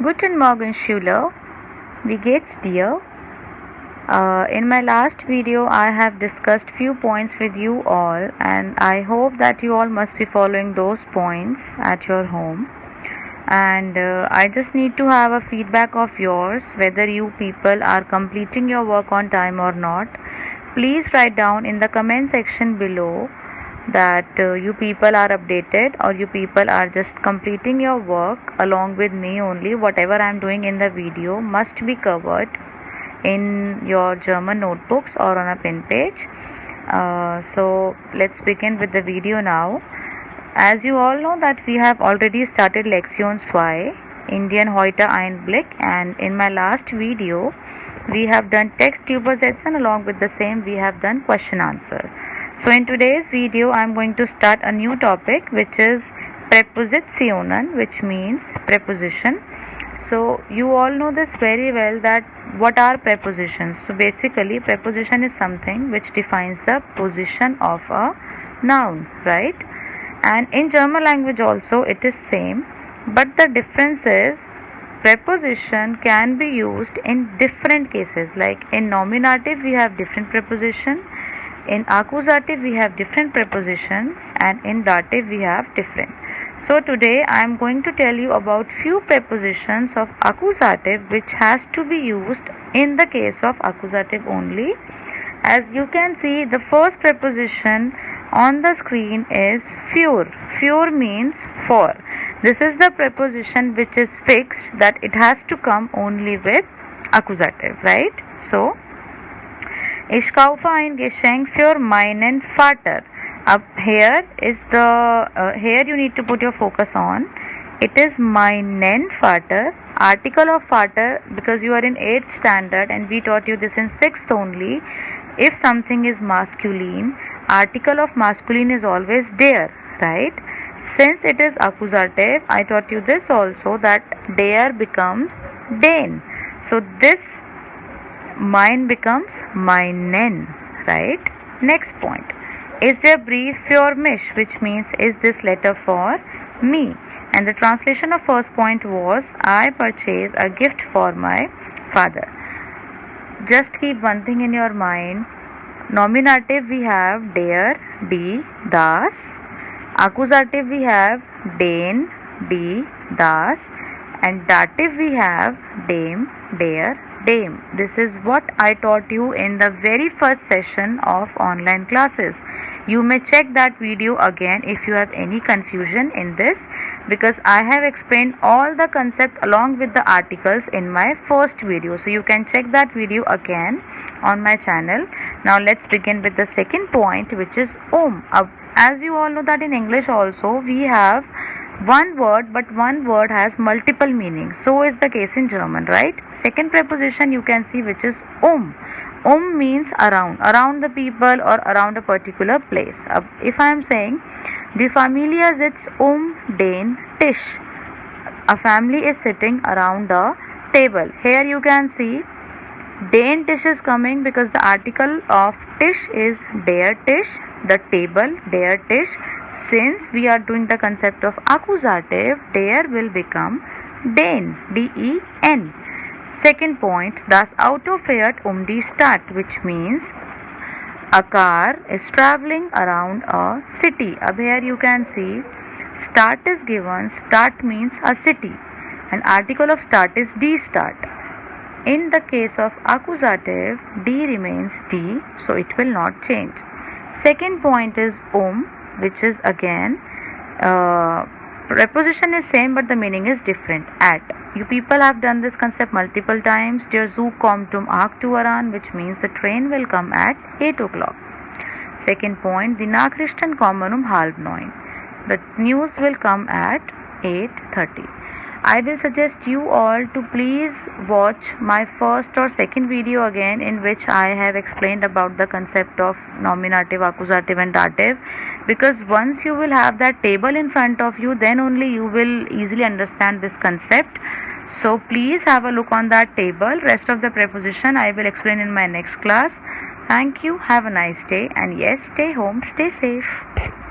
Guten Morgen, Schüler. Wie geht's dir? In my last video, I have discussed few points with you all, and I hope that you all must be following those points at your home. And I just need to have a feedback of yours whether you people are completing your work on time or not. Please write down in the comment section below that you people are updated or you people are just completing your work along with me only. Whatever I am doing in the video must be covered in your German notebooks or on a pen page. So let's begin with the video now. As you all know that we have already started Lektion 2, Indian heute ein Blick, and in my last video we have done text Übersetzen, along with the same we have done question answer. So in today's video I am going to start a new topic, which is Präpositionen, which means preposition. So you all know this very well, that what are prepositions. So basically preposition is something which defines the position of a noun, right? And in German language also it is same, but the difference is preposition can be used in different cases. Like in nominative we have different preposition, in accusative we have different prepositions, and in dative we have different. So today I am going to tell you about few prepositions of accusative which has to be used in the case of accusative only. As you can see, the first preposition on the screen is für. Für means for. This is the preposition which is fixed, that it has to come only with accusative, right? So ich kaufe ein Geschenk für meinen Vater. Up here is the here you need to put your focus on. It is meinen Vater, article of Vater, because you are in 8th standard and we taught you this in 6th only. If something is masculine, article of masculine is always der, right? Since it is accusative, I taught you this also, that der becomes den. So this mein becomes meinen, right? Next point. Is der Brief für mich, which means is this letter for me? And the translation of first point was, I purchase a gift for my father. Just keep one thing in your mind. Nominative we have der, die, das. Accusative we have den, die, das. And dative we have dem, der, dem. This is what I taught you in the very first session of online classes. You may check that video again if you have any confusion in this, because I have explained all the concept along with the articles in my first video. So you can check that video again on my channel. Now let's begin with the second point, which is as you all know that in English also we have one word, but one word has multiple meanings. So is the case in German, right? Second preposition you can see, which is means around the people or around a particular place. If I am saying die Familie sitzt den Tisch, a family is sitting around the table. Here you can see den Tisch is coming because the article of Tisch is der Tisch, the table, der Tisch. Since we are doing the concept of accusative, der will become den, den. Second point, das Auto fährt die Stadt, which means a car is traveling around a city. Here you can see Stadt is given. Stadt means a city, and article of Stadt is die Stadt. In the case of accusative, die remains die, so it will not change. Second point is which is again preposition is same but the meaning is different. At. You people have done this concept multiple times. Der Zug kommt 8 Uhr an, which means the train will come at 8 o'clock. Second point, die Nachrichten kommen 8:30. The news will come at 8:30. I will suggest you all to please watch my first or second video again, in which I have explained about the concept of nominative, accusative and dative, because once you will have that table in front of you, then only you will easily understand this concept. So please have a look on that table. Rest of the preposition I will explain in my next class. Thank you. Have a nice day, and yes, stay home, stay safe.